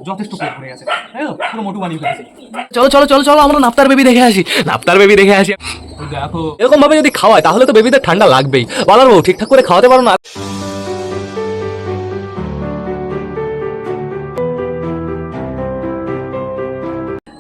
যথেষ্ট পেট ভরে গেছে, পুরো মোটু বানিয়ে ফেলেছে। চলো চলো চলো চলো আমরা নাপ্তার বেবি দেখে আসি, নাপ্তার বেবি দেখে আসি। দেখো এরকম ভাবে যদি খাওয়ায় তাহলে তো বেবিদের ঠান্ডা লাগবেই। বলার বউ ঠিকঠাক করে খাওয়াতে পারো না।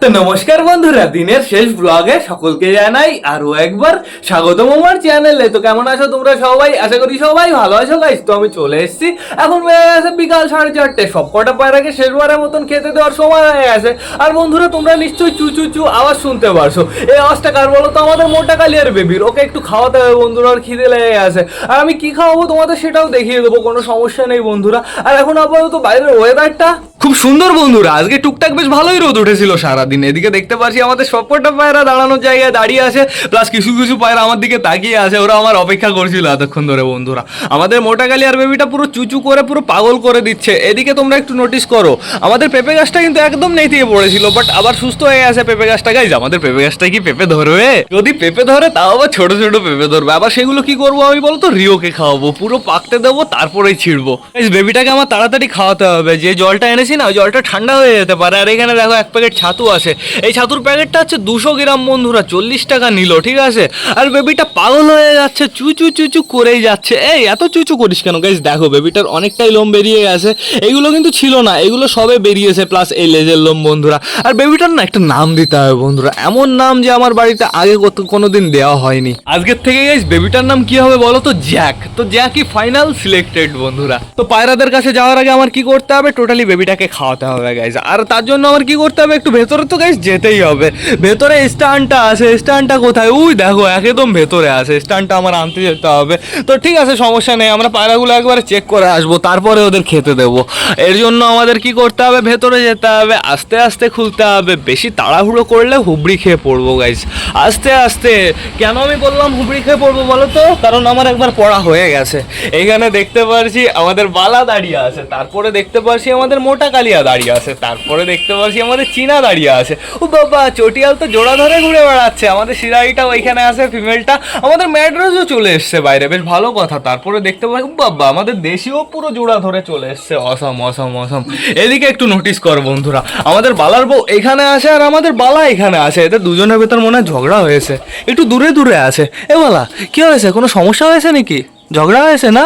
তো নমস্কার বন্ধুরা, দিনের শেষ ব্লগে সকলকে জানাই আরো একবার স্বাগতম আমার চ্যানেলে। তো কেমন আছো তোমরা সবাই? আশা করি সবাই ভালো আছো গাইস। তো আমি চলে এসেছি, এখন বেজে গেছে বিকাল 4:30। সবকটা পায়রাকে শেষবারের মতন খেতে দেওয়ার সময় হয়ে গেছে। আর বন্ধুরা তোমরা নিশ্চয়ই চু চু চু আওয়াজ শুনতে পারছো। এই আওয়াজটা কার বলো তো? আমাদের মোটা কালিয়ার বেবির। ওকে একটু খাওয়াতে হবে বন্ধুরা, আর খিদে লেগে গেছে। আর আমি কি খাওয়াবো তোমাদের সেটাও দেখিয়ে দেবো, কোনো সমস্যা নেই বন্ধুরা। আর এখন আপাতত বাইরের ওয়েদারটা খুব সুন্দর বন্ধুরা। আজকে টুকটাক বেশ ভালোই রোদ উঠেছিল সারাদিন। এদিকে দেখতে পাচ্ছি আমাদের সবকটা পায়রা দাঁড়ানোর জায়গায় দাঁড়িয়ে আছে, প্লাস কিছু কিছু পায়রা আমার দিকে তাকিয়ে আছে। ওরা আমার অপেক্ষা করছিল এতক্ষণ ধরে বন্ধুরা। আমাদের মোটা কালিয়ার বেবিটা পুরো চুচু করে পুরো পাগল করে দিচ্ছে। এদিকে তোমরা একটু নোটিস করো, আমাদের পেঁপে গাছটা কিন্তু একদম নেতিয়ে পড়েছিল, বাট আবার সুস্থ হয়ে গেছে পেঁপে গাছটা। গাইজ আমাদের পেঁপে গাছটা কি পেঁপে ধরবে? যদি পেঁপে ধরে তাও আবার ছোট ছোট পেঁপে ধরবে। আবার সেগুলো কি করবো আমি বলো তো? রিওকে খাওয়াবো, পুরো পাকতে দেবো, তারপরেই ছিড়বো। বেবিটাকে আমার তাড়াতাড়ি খাওয়াতে হবে। যে জলটা এনেছি না, ওই জলটা ঠান্ডা হয়ে যেতে পারে। আর এখানে দেখো এক প্যাকেট ছাতু আছে। এই ছাতুর প্যাকেটটা হচ্ছে 200 গ্রাম বন্ধুরা, 40 টাকা নিল, ঠিক আছে। আর বেবিটা পাগল হয়ে যাচ্ছে, চুচু চুচু করেই যাচ্ছে। এই এত চুচু করিস কেন? গাইস দেখো বেবিটার অনেকটাই লোম বেরিয়ে গেছে। এইগুলো কিন্তু ছিল না, এগুলো সবে বেরিয়েছে, প্লাস এই লেজের লোম বন্ধুরা। আর বেবিটার না একটা নাম দিতে হবে বন্ধুরা, এমন নাম যে আমার বাড়িতে আগে কোনোদিন দেওয়া হয়নি। আজকের থেকে গাইস বেবিটার নাম কি হবে বলো তো? জ্যাক। তো জ্যাকই ফাইনাল সিলেক্টেড বন্ধুরা। তো পায়রাদের কাছে যাওয়ার আগে আমার কি করতে হবে? টোটালি বেবিটাকে খাওয়াতে হবে গাইস। আর তার জন্য আমার কি করতে হবে? একটু ভেতরে তো গাইস যেতেই হবে। ভেতরে স্ট্যান্ডটা আছে, স্ট্যান্ডটা কোথায়? উই দেখো একদম ভেতরে আছে স্ট্যান্ডটা, আমার আনতে যেতে হবে। তো ঠিক আছে, সমস্যা নেই, আমরা পায়রাগুলো একবারে চেক করে আসবো, তারপরে ওদের খেতে দেবো। এর জন্য আমাদের কি করতে হবে? ভেতরে যেতে হবে, আস্তে আস্তে খুলতে হবে। বেশি তাড়াহুড়ো করলে হুবড়ি খেয়ে পড়বো গাইস। আস্তে আস্তে। কেন আমি বললাম হুবড়ি খেয়ে পড়বো বলো তো? কারণ আমার একবার পড়া হয়ে গেছে। এইখানে দেখতে পাচ্ছি আমাদের বালা দাঁড়িয়ে আছে, তারপরে দেখতে পাচ্ছি আমাদের মোটা কালিয়া দাঁড়িয়ে আছে, তারপরে দেখতে পাচ্ছি আমাদের চীনা দাঁড়িয়ে আছে। ও বাবা, চটিয়াল তো জোড়া ধরে ঘুরে বেড়াচ্ছে। আমাদের সিরাইটাও ওইখানে আছে, ফিমেলটা। আমাদের ম্যাড্রাসও চলে এসছে বাইরে, বেশ ভালো কথা। তারপরে দেখতে পাচ্ছি বাবা আমাদের দেশিও পুরো জোড়া ধরে চলে এসছে। অসম অসম অসম। এদিকে একটু নোটিস কর বন্ধুরা, আমাদের বালার বউ এখানে আছে আর আমাদের বালা এখানে আছে। এদের দুজনের ভেতর মনে হয় ঝগড়া হয়েছে, একটু দূরে দূরে আছে। এ বালা কি হয়েছে? কোনো সমস্যা হয়েছে নাকি? ঝগড়া হয়েছে না?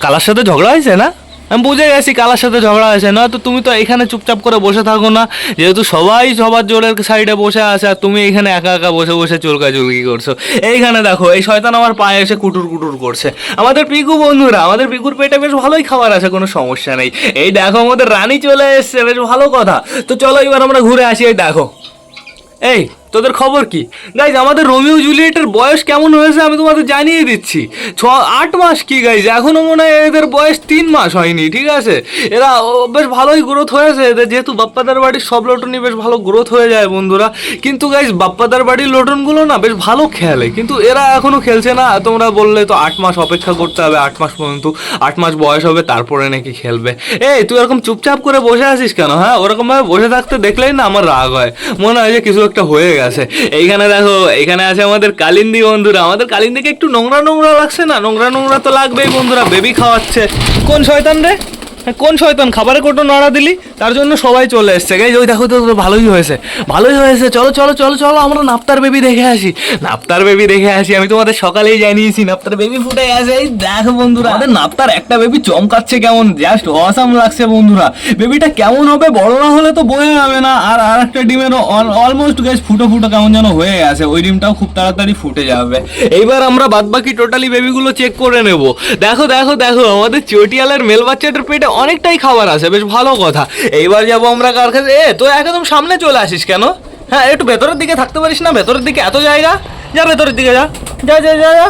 কালার সাথে ঝগড়া হয়েছে না? আমি বুঝে গেছি কালার সাথে ঝগড়া হয়েছে না। তো তুমি তো এখানে চুপচাপ করে বসে থাকো না, যেহেতু সবাই সবার জোরের সাইডে বসে আছে, আর তুমি এখানে একা একা বসে বসে চুলকি করছো। এইখানে দেখো এই শয়তান আমার পায়ে এসে কুটুর কুটুর করছে। আমাদের পিকু বন্ধুরা, আমাদের পিকুর পেটে বেশ ভালোই খাবার আছে, কোনো সমস্যা নেই। এই দেখো আমাদের রানী চলে এসছে, বেশ ভালো কথা। তো চলো এবার আমরা ঘুরে আসি। এই দেখো, এই তোদের খবর কি গাইজ? আমাদের রোমিও জুলিয়েটের বয়স কেমন হয়েছে আমি তোমাদের জানিয়ে দিচ্ছি। 8 মাস কি গাইজ, এখনো মনে হয় এদের বয়স 3 মাস হয়নি, ঠিক আছে। এরা বেশ ভালোই গ্রোথ হয়েছে এদের, যেহেতু বাপ্পাদার বাড়ির সব লোটনই বেশ ভালো গ্রোথ হয়ে যায় বন্ধুরা। কিন্তু গাইজ বাপ্পাদার বাড়ির লোটনগুলো না বেশ ভালো খেলে, কিন্তু এরা এখনো খেলছে না। তোমরা বললে তো 8 মাস অপেক্ষা করতে হবে, 8 মাস পর্যন্ত, 8 মাস বয়স হবে তারপরে নাকি খেলবে। এই তুই এরকম চুপচাপ করে বসে আছিস কেন? হ্যাঁ, ওরকম ভাবে বসে থাকতে দেখলেই না আমার রাগ হয়, মনে হয় যে কিছু একটা হয়ে গেছে। এইখানে দেখো, এখানে আছে আমাদের কালিন্দি বন্ধুরা। আমাদের কালিন্দিকে একটু নোংরা নোংরা লাগছে না? নোংরা নোংরা তো লাগবেই বন্ধুরা, বেবি খাওয়াচ্ছে। কোন শয়তান রে? কোন শয়তান খাবারে কোটো নড়া দিলি? তার জন্য সবাই চলে এসছে গাইজ। ওই দেখো তো, ভালোই হয়েছে, ভালোই হয়েছে। চলো চলো চলো চলো আমরা নাপ্তার বেবি দেখে আসি, নাপ্তার বেবি দেখে আসি। আমি তোমাদের সকালেই জানিয়েছি নাপ্তার বেবি ফুটে গেছে। এই দেখো বন্ধুরা, আমাদের নাপ্তার একটা বেবি চমকাচ্ছে কেমন, জাস্ট অসাম লাগছে বন্ধুরা। বেবিটা কেমন হবে? বড় না হলে তো বোঝা যাবে না। আর একটা ডিমেরও অলমোস্ট গাইজ ফুটো ফুটো কেমন যেন হয়ে গেছে, ওই ডিমটাও খুব তাড়াতাড়ি ফুটে যাবে। এইবার আমরা বাদ বাকি টোটালি বেবিগুলো চেক করে নেব। দেখো দেখো দেখো, আমাদের চটিয়ালের মেল বাচ্চাটার পেটে অনেকটাই খাবার আছে, বেশ ভালো কথা। এইবার যাবো আমরা কার কাছে? তো একদম সামনে চলে আসিস কেন? হ্যাঁ, একটু ভেতরের দিকে থাকতে পারিস না? ভেতরের দিকে এত জায়গা, যা ভেতরের দিকে যা যা যা যা যা।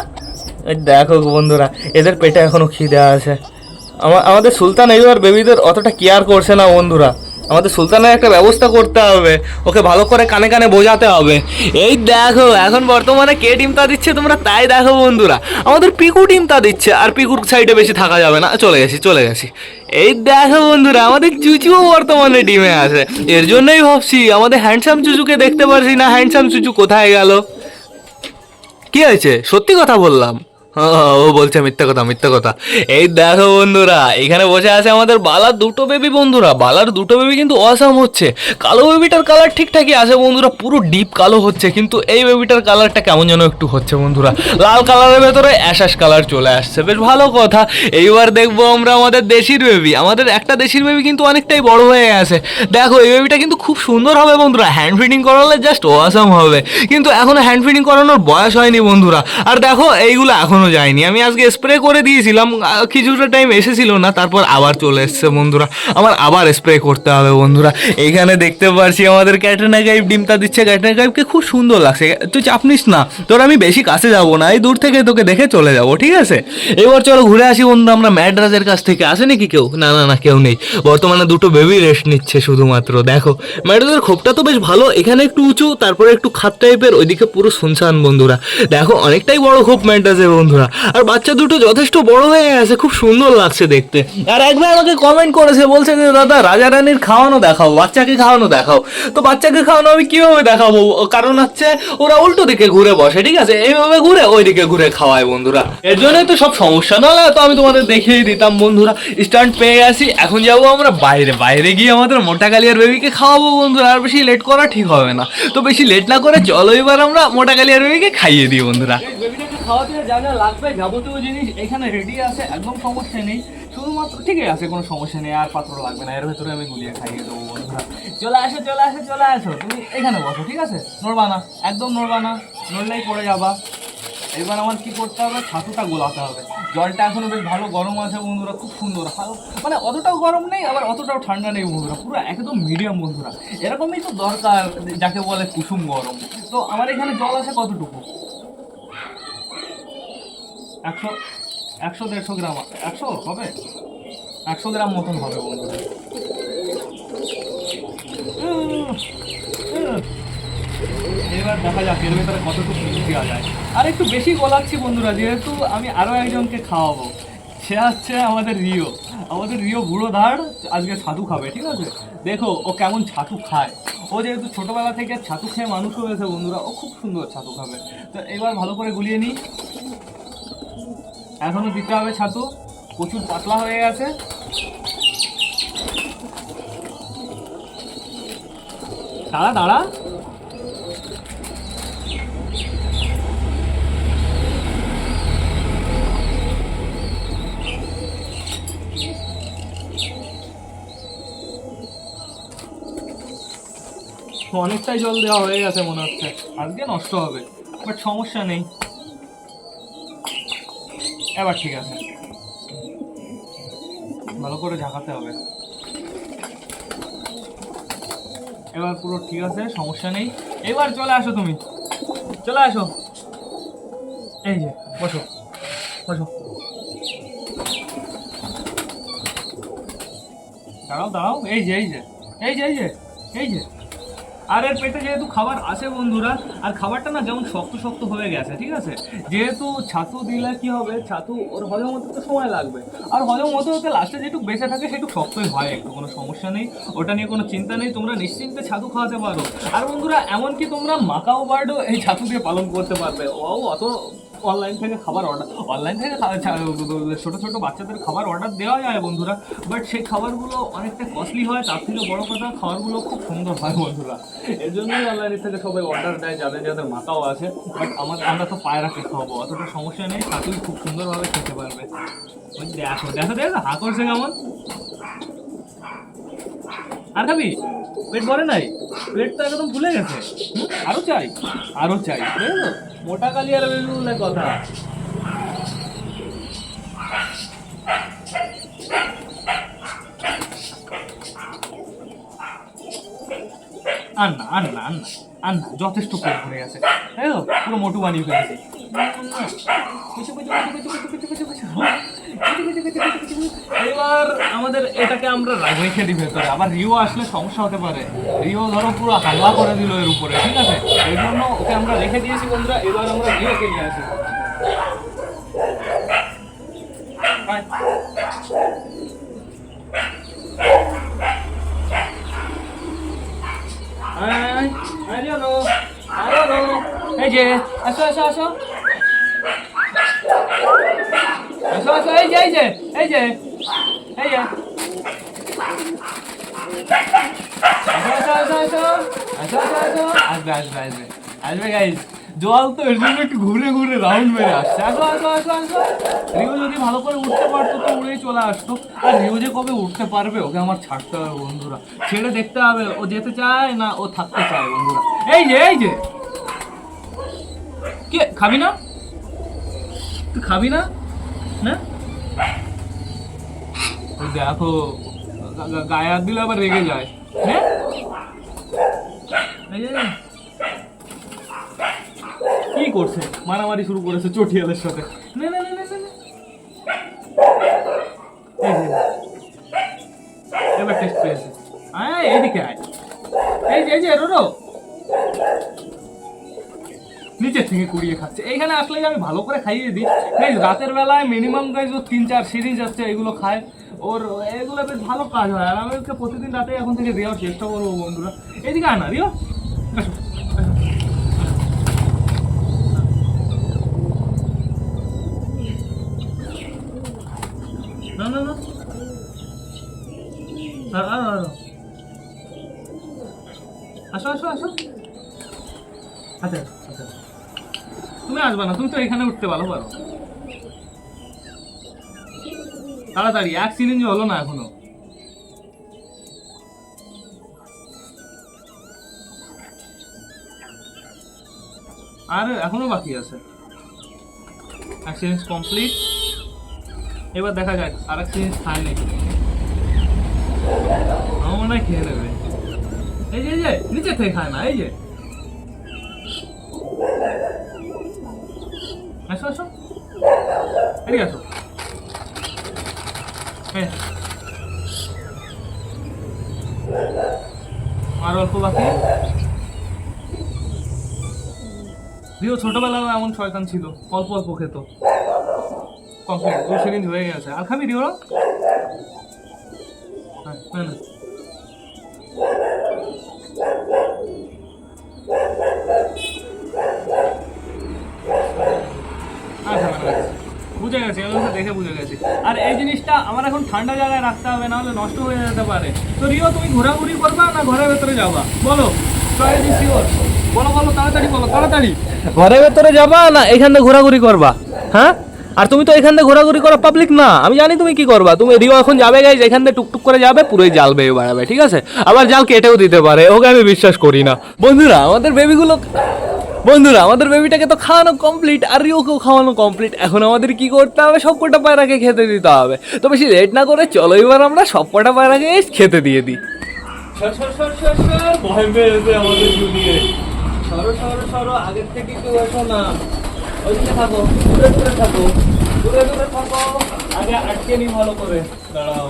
দেখো বন্ধুরা, এদের পেটে এখনো খিদে আছে। আমাদের সুলতান এইবার বেবিদের অতটা কেয়ার করছে না বন্ধুরা। আমাদের সুলতানের একটা ব্যবস্থা করতে হবে, ওকে ভালো করে কানে কানে বোঝাতে হবে। এই দেখো এখন বর্তমানে কে ডিমটা দিচ্ছে তোমরা তাই দেখো বন্ধুরা। আমাদের পিকু ডিমটা দিচ্ছে, আর পিকুর সাইডে বেশি থাকা যাবে না। চলে গেছি চলে গেছি। এই দেখো বন্ধুরা, আমাদের চুচুও বর্তমানে ডিমে আছে। এর জন্যই ভাবছি আমাদের হ্যান্ডসাম চুচুকে দেখতে পারছি না। হ্যান্ডসাম চুচু কোথায় গেল? কি হয়েছে? সত্যি কথা বললাম, ও বলছে মিথ্যা কথা মিথ্যা কথা। এই দেখো বন্ধুরা, এখানে বসে আছে আমাদের বালার দুটো বেবি বন্ধুরা। বালার দুটো বেবি কিন্তু অসাম হচ্ছে। কালো বেবিটার কালার ঠিকঠাকই আছে বন্ধুরা, পুরো ডিপ কালো হচ্ছে, কিন্তু এই বেবিটার কালারটা কেমন যেন একটু হচ্ছে বন্ধুরা, লাল কালারের ভেতরে অ্যাশাস কালার চলে আসছে, বেশ ভালো কথা। এইবার দেখবো আমরা আমাদের দেশির বেবি। আমাদের একটা দেশির বেবি কিন্তু অনেকটাই বড় হয়ে গেছে। দেখো এই বেবিটা কিন্তু খুব সুন্দর হবে বন্ধুরা, হ্যান্ড ফিডিং করালে জাস্ট অসাম হবে, কিন্তু এখনো হ্যান্ড ফিডিং করানোর বয়স হয়নি বন্ধুরা। আর দেখো এইগুলো এখনো যায়নি, আমি আজকে স্প্রে করে দিয়েছিলাম, কিছুটা টাইম এসেছিল না, তারপর আবার চলে এসছে বন্ধুরা। আমার আবার স্প্রে করতে হবে বন্ধুরা। এইখানে দেখতে পারছি আমাদের ক্যাটরিনা কাইফ ডিমটা দিচ্ছে। ক্যাটরিনা কাইফকে খুব সুন্দর লাগছে, তুই চাপ নিস না, তোর আমি বেশি কাছে যাবো না, এই দূর থেকে তোকে দেখে চলে যাবো, ঠিক আছে? এবার চলো ঘুরে আসি বন্ধু আমরা ম্যাড্রাসের কাছ থেকে। আসে নাকি কেউ? না না না, কেউ নেই। বর্তমানে দুটো বেবি রেস্ট নিচ্ছে শুধুমাত্র। দেখো ম্যাড্রাসের খোপটা তো বেশ ভালো, এখানে একটু উঁচু, তারপরে একটু খাত টাইপের, ওইদিকে পুরো শুনশান বন্ধুরা। দেখো অনেকটাই বড় খোপ ম্যাড্রাসের বন্ধুরা, আর বাচ্চা দুটো যথেষ্ট বড় হয়ে গেছে, খুব সুন্দর লাগছে দেখতে। আর একবার আমাকে কমেন্ট করেছে, বলছে যে দাদা রাজা রানীর খাওয়ানো দেখাও, বাচ্চাকে খাওয়ানো দেখাও। তো বাচ্চাকে খাওয়ানো আমি কিভাবে দেখাবো, কারণ হচ্ছে ওরা উল্টো দিকে ঘুরে বসে, ঠিক আছে, এইভাবে ঘুরে ওইদিকে ঘুরে খাওয়ায় বন্ধুরা, এর জন্যই তো সব সমস্যা। নাহলে তো আমি তোমাদের দেখিয়ে দিতাম বন্ধুরা। স্ট্যান্ড পেয়ে গেছি, এখন যাবো আমরা বাইরে। বাইরে গিয়ে আমাদের মোটা কালিয়ার বেবিকে খাওয়াবো বন্ধুরা, আর বেশি লেট করা ঠিক হবে না। তো বেশি লেট না করে চলো এবার আমরা মোটা কালিয়ার বেবিকে খাইয়ে দিই বন্ধুরা। বেবিটাকে খাওয়াতে যা যা লাগবে যাবতীয় জিনিস এখানে রেডি আছে, একদম সমস্যা নেই, শুধুমাত্র ঠিকই আছে, কোনো সমস্যা নেই, আর পাত্র লাগবে না, এর ভেতরে আমি গুলিয়ে খাইয়ে দেবো বন্ধুরা। চলে আসো চলে আসো চলে আসো, তুমি এখানে বসো, ঠিক আছে? নড়বা না, একদম নড়বা না, নড়লেই পড়ে যাবা। এবার আমার কি করতে হবে, ছাতুটা গোলাতে হবে। জলটা এখনো বেশ ভালো গরম আছে বন্ধুরা, খুব সুন্দর, মানে অতটাও গরম নেই আবার অতটাও ঠান্ডা নেই বন্ধুরা, পুরো একদম মিডিয়াম বন্ধুরা। এরকমই তো দরকার, যাকে বলে কুসুম গরম। তো আমার এখানে জল আছে কতটুকু, 100 100-150 গ্রাম, 100 হবে, 100 গ্রাম মতন হবে বন্ধুরা। এবার দেখা যাক এর ভেতরে কতটুকু দেওয়া যায়। আর একটু বেশি গলাচ্ছি বন্ধুরা, যেহেতু আমি আরও একজনকে খাওয়াবো, সে হচ্ছে আমাদের রিও। আমাদের রিও বুড়ো ধার আজকে ছাতু খাবে, ঠিক আছে? দেখো ও কেমন ছাতু খায়। ও যেহেতু ছোটোবেলা থেকে ছাতু খেয়ে মানুষ হয়েছে বন্ধুরা, ও খুব সুন্দর ছাতু খাবে। তো এবার ভালো করে গুলিয়ে নিই। এখনও দিতে হবে ছাতু, প্রচুর পাতলা হয়ে গেছে। দাঁড়া দাঁড়া, অনেকটাই জল দেওয়া হয়ে গেছে মনে হচ্ছে, আজকে নষ্ট হবে, বাট সমস্যা নেই। এবার ঠিক আছে, ভালো করে ঝাঁকাতে হবে। এবার পুরো ঠিক আছে, সমস্যা নেই। এবার চলে আসো, তুমি চলে আসো, এই যে বসো বসো, দাঁড়াও দাঁড়াও, এই যে এই যে এই যে এই যে এই যে। আর এর পেটে যেহেতু খাবার আছে বন্ধুরা, আর খাবারটা না যেমন শক্ত শক্ত হয়ে গেছে, ঠিক আছে, যেহেতু ছাতু দিলে কি হবে, ছাতু ওর হজম হতে তো সময় লাগবে, আর হজম হতে হতে লাস্টে যেটুকু বেঁচে থাকে সেটুকু শক্তই হয় একটু, কোনো সমস্যা নেই, ওটা নিয়ে কোনো চিন্তা নেই, তোমরা নিশ্চিন্তে ছাতু খাওয়াতে পারো। আর বন্ধুরা এমনকি তোমরা মাকাও বার্ডও এই ছাতু দিয়ে পালন করতে পারবে। ও অত অনলাইন থেকে খাবার অর্ডার, অনলাইন থেকে ছোটো ছোটো বাচ্চাদের খাবার অর্ডার দেওয়া যায় বন্ধুরা, বাট সেই খাবারগুলো অনেকটা কস্টলি হয়, তার থেকে বড় কথা খাবারগুলো খুব সুন্দর হয় বন্ধুরা। এর জন্যই অনলাইনের থেকে সবাই অর্ডার দেয়, যাদের যাদের মাথাও আছে। বাট আমরা তো পায়রাকে খাওয়াবো, অতটা সমস্যা নেই, ছাতুই খুব সুন্দরভাবে খেতে পারবে। দেখো দেখো দেখো হা করছে কেমন। আর খাবি? পেট ভরে নাই? পেট তো একদম ফুলে গেছে। আরো চাই, আরো চাই, বুঝলো? মোটা কালিয়ার বেবি বলে কথা। আর না আর না আর না আর না, যথেষ্ট পেট ভরে গেছে, তাই তো? পুরো মোটু বানিয়ে ফেলেছি। এবার আমাদের এটাকে আমরা রেখে দিই ভেতরে, আবার রিও আসলে সমস্যা হতে পারে। রিও ধরো পুরো হাল্লা করে দিল এর উপরে, ঠিক আছে, এই জন্য ওকে আমরা রেখে দিয়েছি বন্ধুরা। এবার আমরা রিওকে নিয়ে আসি। এই যে আসো আসো আসো, আসো আসো, এই যে এই যে এই যে এই যে আসো আসো আসো আসো আসো আসো আসবে আসবে আসবে আসবে গাইস। জল তো এর জন্য একটু ঘুরে ঘুরে রাউন্ড মেরে আসছে। আসো আসো আসো আসো। রিও যদি ভালো করে উঠতে পারতো তো উড়েই চলে আসতো। আর রিও যে কবে উঠতে পারবে ওকে আমার ছাড়তে হবে বন্ধুরা। ছেড়ে দেখতে হবে ও যেতে চায় না ও থাকতে চায় বন্ধুরা। এই যে এই যে কে খাবি না? তুই খাবি না? না ওই দেখো গায়ে হাত দিলে আবার রেগে যায়। হ্যাঁ এই যে কি করছে? মারামারি শুরু করেছে চটিয়ালের সাথে। না না না না না, না। এই যে, এবার টেস্ট পেয়েছে। আয় এইদিকে আয়। এই যে রোরো নিচে থেকে কুড়িয়ে খাচ্ছে। এইখানে আসলে আমি ভালো করে খাইয়ে দিই। গাইজ রাতের বেলায় মিনিমাম গাইজ ও 3-4 সিরিজ আছে এগুলো খায়। ওর এগুলো বেশ ভালো কাজ হয়। আর আমি ওকে প্রতিদিন রাতে এখন থেকে দেওয়ার চেষ্টা করবো বন্ধুরা। এদিকে আয় না রিও, আসো। না না না আসো আসো আসো। আচ্ছা আচ্ছা, তুমি আসবে না, তুমি তো এখানে উঠতে ভালো পারো। তাড়াতাড়ি, এক সিরিঞ্জ হলো না এখনো। আর এখনো বাকি আছে। এক সিরিঞ্জ কমপ্লিট। এবার দেখা যাক আর এক সিরিঞ্জ খায় নাকি। আমার মনে হয় খেয়ে নেবে। এই যে নিচে থেকে খায় না। এই যে আসো আসো, এদিকে আসো। আর অল্প বাকি। রিও ছোটবেলায় এমন শয়তান ছিল, অল্প অল্প খেত। কমপ্লিট, 2 সিরিঞ্জ হয়ে গেছে। আর খাবি রিও? হ্যাঁ না না বুঝে গেছি, আমি দেখে বুঝে গেছি। আর এই জিনিসটা আমার এখন ঠান্ডা জায়গায় রাখতে হবে, না হলে নষ্ট হয়ে যেতে পারে। তো রিও তুমি ঘোরাঘুরি করবা না ঘরের ভেতরে যাবা বলো? বলো বলো তাড়াতাড়ি বলো, তাড়াতাড়ি। ঘরের ভেতরে যাবা না এখান থেকে ঘোরাঘুরি করবা? হ্যাঁ, আর তুমি তো এখান থেকে ঘোরাঘুরি করা পাবলিক না, আমি জানি তুমি কি করবা। তুমি রিও এখন যাবে গাইজ, এখান থেকে টুকটুক করে যাবে, পুরোই জাল বেয়ে বাড়াবে, ঠিক আছে? আবার জাল কেটেও দিতে পারে, ওকে আমি বিশ্বাস করি না। বন্ধুরা আমাদের বেবিটাকে তো খাওয়ানো কমপ্লিট, আর রিওকেও খাওয়ানো কমপ্লিট। এখন আমাদের কি করতে হবে? সব কটা পায়রাকে খেতে দিতে হবে। তো বেশি লেট না করে চলো এবার আমরা সব কটা পায়রাকে খেতে দিয়ে দিই। ভয় পেয়েছে আমাদের জুনিয়ে। সরো আগের থেকে কেউ এসো না, ওইদিকে থাকো, দূরে দূরে থাকো, দূরে দূরে থাকো। আগে আটকে নি ভালো করে, দাঁড়াও।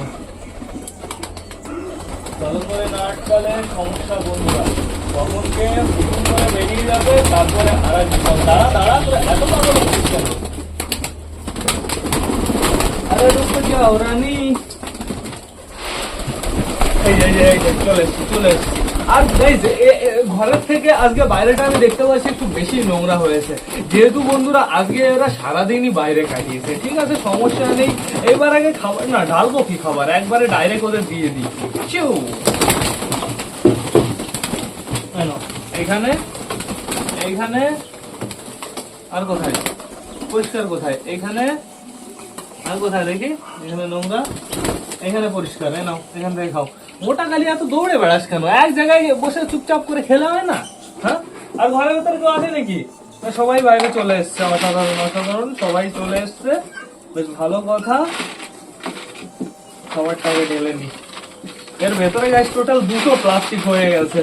ভালো করে না আটকালে সমস্যা বন্ধুরা। কখনকে প্রথম করে বেরিয়ে যাবে, তারপরে আর এক দাঁড়া করে এত পাগল হচ্ছিস কেন? আরে রুকো যাও রানী। এই যে চলে এসছি। আর গাইজ ঘরের থেকে আজকে বাইরেটা আমি দেখতে পাচ্ছি একটু বেশি নোংরা হয়েছে, যেহেতু বন্ধুরা আজকে এরা সারাদিনই বাইরে কাটিয়েছে। ঠিক আছে, সমস্যা নেই। এবার আগে খাবার না ঢালবো কি খাবার, একবারে ডাইরেক্ট ওদের দিয়ে দিই। এইখানে আর কোথায় পরিষ্কার, কোথায় এইখানে আর কোথায় দেখি? এখানে নোংরা, এখানে পরিষ্কার। নাও এখান থেকে খাও। মোটা গালি এত দৌড়ে বেড়াস কেন? এক জায়গায় বসে চুপচাপ করে খেলে হয় না? হ্যাঁ, আর ঘরের ভেতরে কেউ আছে নাকি? সবাই বাইরে চলে এসছে। অসাধারণ সবাই চলে এসছে, বেশ ভালো কথা। খাবারটাকে ঢেলে নি। এর ভেতরে গাইস টোটাল 2টো প্লাস্টিক হয়ে গেছে।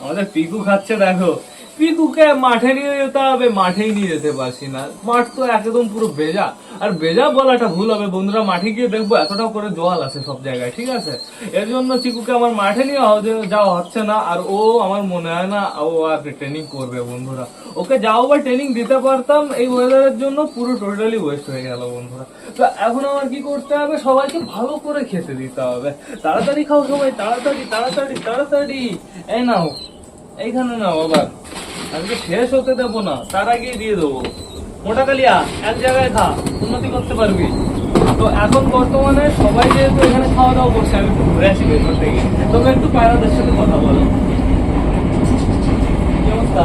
আমাদের পিকু খাচ্ছে দেখো। পিকুকে মাঠে নিয়ে যেতে হবে, মাঠেই নিয়ে যেতে পারছি না। মাঠ তো একদম পুরো ভেজা। আর ভেজা বলাটা ভুল হবে বন্ধুরা, মাঠে গিয়ে দেখবো এতটা করে জল আছে সব জায়গায়। ঠিক আছে, এর জন্য চিকুকে আমার মাঠে নিয়ে যাওয়া হচ্ছে না। আর ও আমার মনে হয় না ও আর ট্রেনিং করবে বন্ধুরা। ওকে যাও বা ট্রেনিং দিতে পারতাম, এই ওয়েদারের জন্য পুরো টোটালি ওয়েস্ট হয়ে গেল বন্ধুরা। তো এখন আমার কি করতে হবে? সবাইকে ভালো করে খেতে দিতে হবে। তাড়াতাড়ি খাও সবাই, তাড়াতাড়ি তাড়াতাড়ি তাড়াতাড়ি। এই নাও, এইখানে নাও। আবার আজকে শেষ হতে দেবো না, তার আগেই দিয়ে দেবো। মোটা কালিয়া এক জায়গায় খা, উন্নতি করতে পারবি। তো এখন বর্তমানে সবাই যেহেতু এখানে খাওয়া দাওয়া করছে, আমি একটু ঘুরে আসি ভেতর থেকে। তবে একটু পায়রাদের সাথে কথা বলো। কি অবস্থা?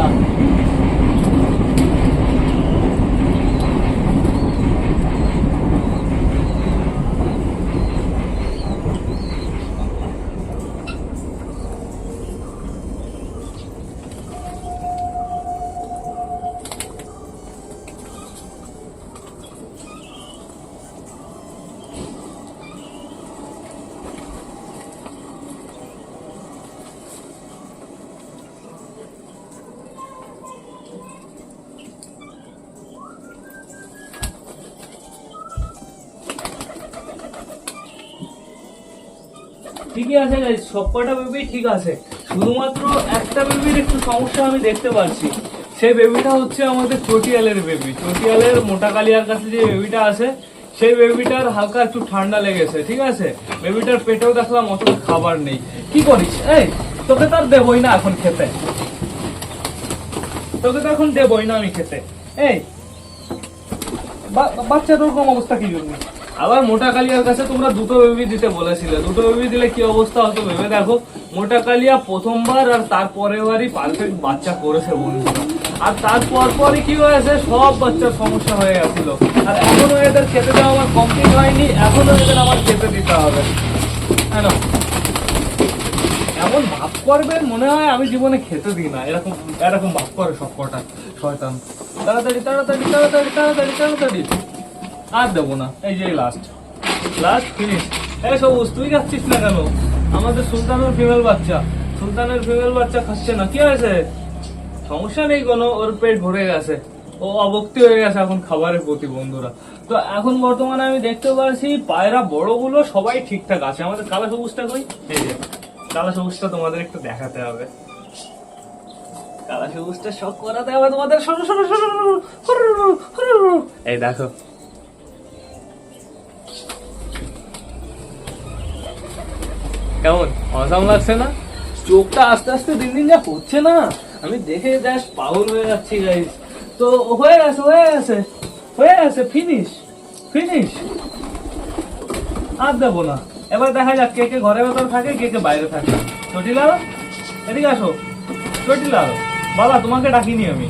ঠিকই আছে গাইস, সবকটা বেবি ঠিক আছে, শুধুমাত্র একটা বেবির একটু সমস্যা আমি দেখতে পাচ্ছি। সেই বেবিটা হচ্ছে আমাদের চটিয়ালের বেবি। চটিয়ালের মোটা কালিয়ার কাছে যে বেবিটা আছে, সেই বেবিটার হালকা একটু ঠান্ডা লেগেছে, ঠিক আছে। বেবিটার পেটেও দেখলাম অত খাবার নেই। কি করিস? এই তোকে তো আর দেবই না এখন খেতে, তোকে তো এখন দেবই না আমি খেতে। এই বাচ্চার ওরকম অবস্থা কি জন্য? আবার মোটা কালিয়ার কাছে তোমরা দুটো বেবি দিতে বলেছিলে, দুটো বেবি দিলে কি অবস্থা হতো ভেবে দেখো। মোটা কালিয়া প্রথমবার আর তারপরের বারই পারফেক্ট বাচ্চা করেছে বন্ধুরা, আর তারপর পরই কি হয়েছে, সব বাচ্চার সমস্যা হয়ে গেছিল। আর এখনো এদের খেতে দেওয়া আমার কমপ্লিট হয়নি, এখনো এদের আমার খেতে দিতে হবে। হ্যাঁ, এমন ভাব করবে মনে হয় আমি জীবনে খেতে দিই না, এরকম এরকম ভাব করে সব কটা শয়তান। তাড়াতাড়ি তাড়াতাড়ি তাড়াতাড়ি তাড়াতাড়ি তাড়াতাড়ি, আর দেবো না। এই যে লাস্ট লাস্ট ফিনিশ। এই সবুজ, তুই খাচ্ছিস না কেন? আমাদের সুলতানের ফিমেল বাচ্চা, সুলতানের ফিমেল বাচ্চা খাচ্ছে না, কি হয়েছে? সমস্যা নেই কোনো, ওর পেট ভরে গেছে, ও অবক্তি হয়ে গেছে এখন খাবারের প্রতি বন্ধুরা। তো এখন বর্তমানে আমি দেখতে পাচ্ছি পায়রা বড়গুলো সবাই ঠিকঠাক আছে। আমাদের কালা সবুজটা কই? এই যে কালা সবুজটা তোমাদের একটু দেখাতে হবে, কালা সবুজটা শখ করাতে হবে তোমাদের। সরু সরু সরু সরু সরু, এই দেখো। কেমন অসাম লাগছে না? চোখটা আস্তে আস্তে দিন দিন যা হচ্ছে না, আমি দেখে জাস্ট পাগল হয়ে যাচ্ছি গাইস। তো হয়ে গেছে হয়ে গেছে হয়ে গেছে, ফিনিশ ফিনিশ, আর দেবো না। এবার দেখা যাক কে কে ঘরের ভেতর থাকে, কে কে বাইরে থাকে। চটিলাল এদিকে আসো, চটিলাল বাবা তোমাকে ডাকিনি আমি।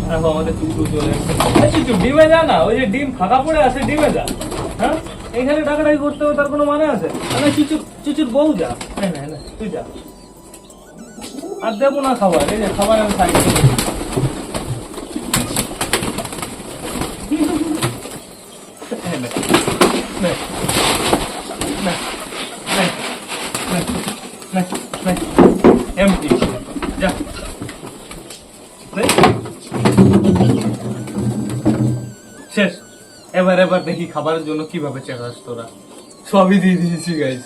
দেখো আমাদের চুচু চলে এসেছে। চুচু ডিমে যা না, ওই যে ডিম ফাঁকা পড়ে আছে, ডিমে যা। হ্যাঁ, এখানে ডাকাডাকি করতে হবে, তার কোনো মানে আছে? চুচুর চুচুর বউ যা, না তুই যা। আর দেবো না খাবার, এই যে খাবার আমি খাই। এমটি যা, শেষ। এবার দেখি খাবারের জন্য কিভাবে চেকাস তোরা। সবই দিয়ে দিয়েছি গাইস।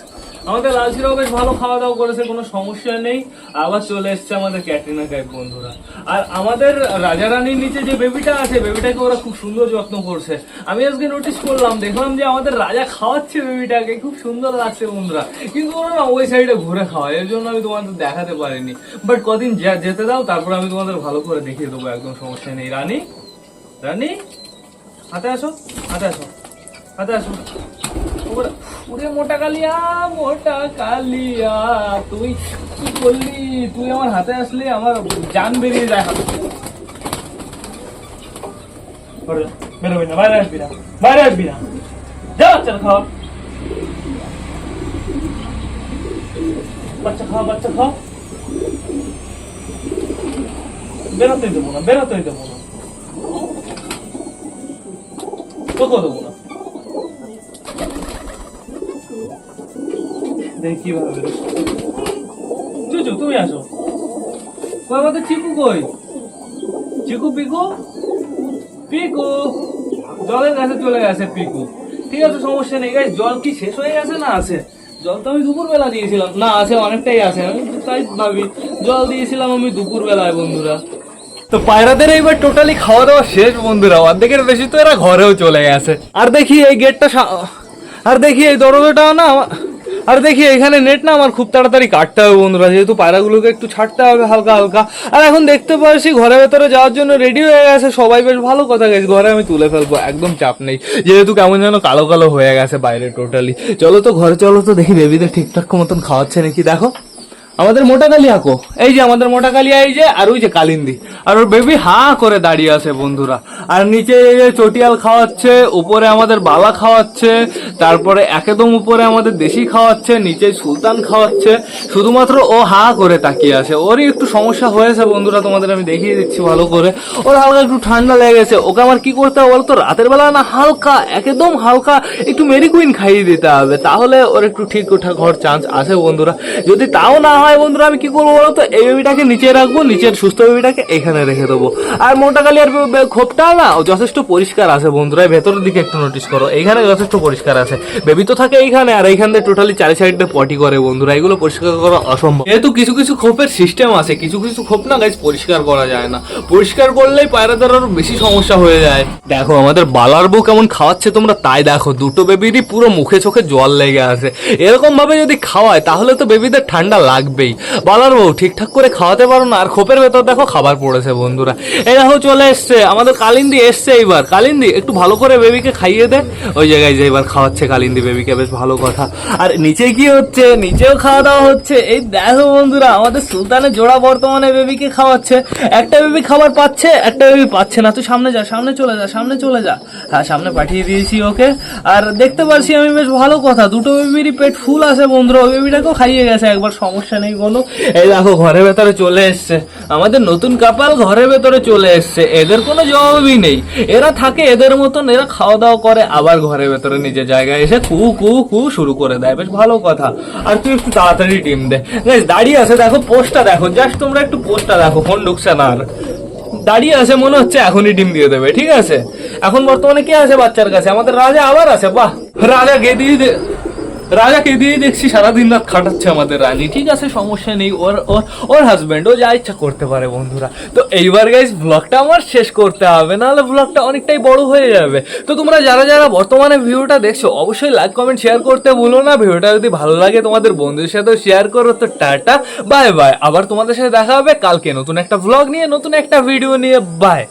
আমাদের লালচিরাও বেশ ভালো খাওয়া দাওয়া করেছে, কোনো সমস্যা নেই। আবার চলে এসছে আমাদের ক্যাটরিনা কাইফ বন্ধুরা। আর আমাদের রাজা রানীর নিচে যে বেবিটা আছে, বেবিটাকে ওরা খুব সুন্দর যত্ন করছে। আমি আজকে নোটিস করলাম, দেখলাম যে আমাদের রাজা খাওয়াচ্ছে বেবিটাকে, খুব সুন্দর লাগছে বন্ধুরা। কিন্তু ওরা না ওই সাইডে ঘুরে খাওয়ায়, এর জন্য আমি তোমাদের দেখাতে পারিনি। বাট কদিন যেতে দাও, তারপর আমি তোমাদের ভালো করে দেখিয়ে দেবো, একদম সমস্যা নেই। রানী রানী হাতে আসো, হাতে আসো, হাতে আসো। ওরে মোটা কালিয়া, মোটা কালিয়া তুই কি করলি? তুই আমার হাতে আসলে আমার জান বেরিয়ে যায় হাতে। বেরোবি না, বাইরে আসবি না, বাইরে আসবি না, যা বাচ্চা খাও, বাচ্চা খাও, বাচ্চা খাও। বেরোতেই দেবো না, বেরোতেই দেবো না, তোকেও দেবো না। দেখি কিভাবে বেরোস। চুচু তুমি আসো। কই আমাদের চিকু কই? চিকু পিকু পিকু জলের কাছে চলে গেছে পিকু। ঠিক আছে, সমস্যা নেই গাইস। জল কি শেষ হয়ে গেছে না আছে? জল তো আমি দুপুর বেলা দিয়েছিলাম, না আছে, অনেকটাই আছে। আমি তাই ভাবি জল দিয়েছিলাম আমি দুপুর বেলায় বন্ধুরা। তো পায়রাদের এইবার টোটালি খাওয়া দাওয়া শেষ বন্ধুরা, অর্ধেকের বেশি তো এরা ঘরেও চলে গেছে। আর দেখি এই গেটটা, আর দেখি এই দরজাটা না আর দেখি এখানে নেট না আমার খুব তাড়াতাড়ি কাটতে হবে বন্ধুরা, যেহেতু পায়রাগুলোকে একটু ছাড়তে হবে হালকা হালকা। আর এখন দেখতে পাচ্ছি ঘরের ভেতরে যাওয়ার জন্য রেডি হয়ে গেছে সবাই, বেশ ভালো কথা গেছে। ঘরে আমি তুলে ফেলবো, একদম চাপ নেই, যেহেতু কেমন যেন কালো কালো হয়ে গেছে বাইরে টোটালি। চলো তো ঘরে চলো তো দেখি বেবিদের ঠিকঠাক মতন খাওয়াচ্ছে নাকি। দেখো আমাদের মোটা কালিয়া কো, এই যে আমাদের মোটা কালিয়া, এই যে, আর ওই যে কালিন্দি, আর ওর বেবি হা করে দাঁড়িয়ে আছে বন্ধুরা। আর নিচে এই যে চটিয়াল খাওয়াচ্ছে, উপরে আমাদের বালা খাওয়াচ্ছে, তারপরে একদম উপরে আমাদের দেশি খাওয়াচ্ছে, নিচে সুলতান খাওয়াচ্ছে। শুধুমাত্র ও হা করে তাকিয়ে আছে। ওরই একটু সমস্যা হয়েছে বন্ধুরা, তোমাদের আমি দেখিয়ে দিচ্ছি ভালো করে। ওর হালকা একটু ঠান্ডা লেগেছে। ওকে আমার কি করতে হবে বলতো, রাতের বেলা না হালকা, একদম হালকা একটু মেরিকুইন খাইয়ে দিতে হবে, তাহলে ওর একটু ঠিক ওঠার ঘর চান্স আছে বন্ধুরা। যদি তাও না হয় বন্ধুরা, আমি কি করবো বলতো, এই বেবিটাকে নিচে রাখবো, নিচের সুস্থ বেবিটাকে এখানে রেখে দেবো। আর মোটা কালিয়ার খোপটা না যথেষ্ট পরিষ্কার আছে বন্ধুরা, ভেতরের দিকে একটু নোটিস করো, এইখানে যথেষ্ট পরিষ্কার আছে। বেবি তো থাকে এইখানে, আর এইখান থেকে টোটালি চারি সাইডে পটি করে বন্ধুরা, এগুলো পরিষ্কার করা অসম্ভব। যেহেতু কিছু কিছু খোপের সিস্টেম আছে, কিছু কিছু খোপ না গাইস পরিষ্কার করা যায় না, পরিষ্কার করলেই পায়রাদের আরো বেশি সমস্যা হয়ে যায়। দেখো আমাদের বালার বউ কেমন খাওয়াচ্ছে তোমরা তাই দেখো, দুটো বেবিরই পুরো মুখে চোখে জল লেগে আছে। এরকম ভাবে যদি খাওয়ায় তাহলে তো বেবিদের ঠান্ডা লাগবেই। বালার বউ ঠিকঠাক করে খাওয়াতে পারো না, আর খোপের ভেতর দেখো খাবার পড়েছে বন্ধুরা। এই দেখো চলে এসছে আমাদের কালিন্দি, এসছে এইবার। কালিন্দি একটু ভালো করে বেবিকে খাইয়ে দে। ওই জায়গায় যে এবার খাওয়াচ্ছে কালিন্দি বেবিকে, বেশ ভালো কথা। আর নিচে কি হচ্ছে, নিচেও খাওয়া দাওয়া হচ্ছে। এই দেখো বন্ধুরা আমাদের সুলতানের জোড়া বর্তমানে বেবিকে খাওয়াচ্ছে। একটা বেবি খাবার পাচ্ছে, একটা বেবি পাচ্ছে না। তুই সামনে যা, সামনে চলে যা, সামনে চলে যা। হ্যাঁ সামনে পাঠিয়ে দিয়েছি ওকে। আর দেখতে পাচ্ছি আমি, বেশ ভালো কথা, দুটো বেবিরই পেট ফুল আছে বন্ধুরা। ওই বেবিটাকেও খাইয়ে গেছে একবার, সমস্যা নেই কোনো। এই দেখো ঘরের ভেতরে চলে এসছে আমাদের নতুন কাপাল, ঘরের ভেতরে চলে এসছে। এদের কোনো জবাবই নেই, এরা থাকে এদের মতন, এরা খাওয়া দাওয়া করে আবার ঘরের ভেতরে নিজের জায়গায় এসে কু কু কু শুরু করে দেয়, বেশ ভালো কথা। আর তুই একটু তাড়াতাড়ি ডিম দে। দাঁড়িয়ে আছে দেখো, পোস্টটা দেখো, জাস্ট তোমরা একটু পোস্টটা দেখো, ফোন ঢুকছে না আর, দাঁড়িয়ে আছে, মনে হচ্ছে এখনই ডিম দিয়ে দেবে। ঠিক আছে, এখন বর্তমানে কে আছে বাচ্চার কাছে, আমাদের রাজা আবার আছে। বাহ, রাজাকে দিয়ে দেখছি সারাদিন রাত খাটাচ্ছে আমাদের রানী। ঠিক আছে সমস্যা নেই, ওর ওর ওর হাজবেন্ড, ও যা ইচ্ছা করতে পারে বন্ধুরা। তো এইবার গাইস ব্লগটা আমার শেষ করতে হবে, নাহলে ব্লগটা অনেকটাই বড় হয়ে যাবে। তো তোমরা যারা যারা বর্তমানে ভিডিওটা দেখছো অবশ্যই লাইক কমেন্ট শেয়ার করতে ভুলো না। ভিডিওটা যদি ভালো লাগে তোমাদের বন্ধুদের সাথেও শেয়ার করো। তো টাটা, বাই বাই। আবার তোমাদের সাথে দেখা হবে কালকে নতুন একটা ব্লগ নিয়ে, নতুন একটা ভিডিও নিয়ে। বাই।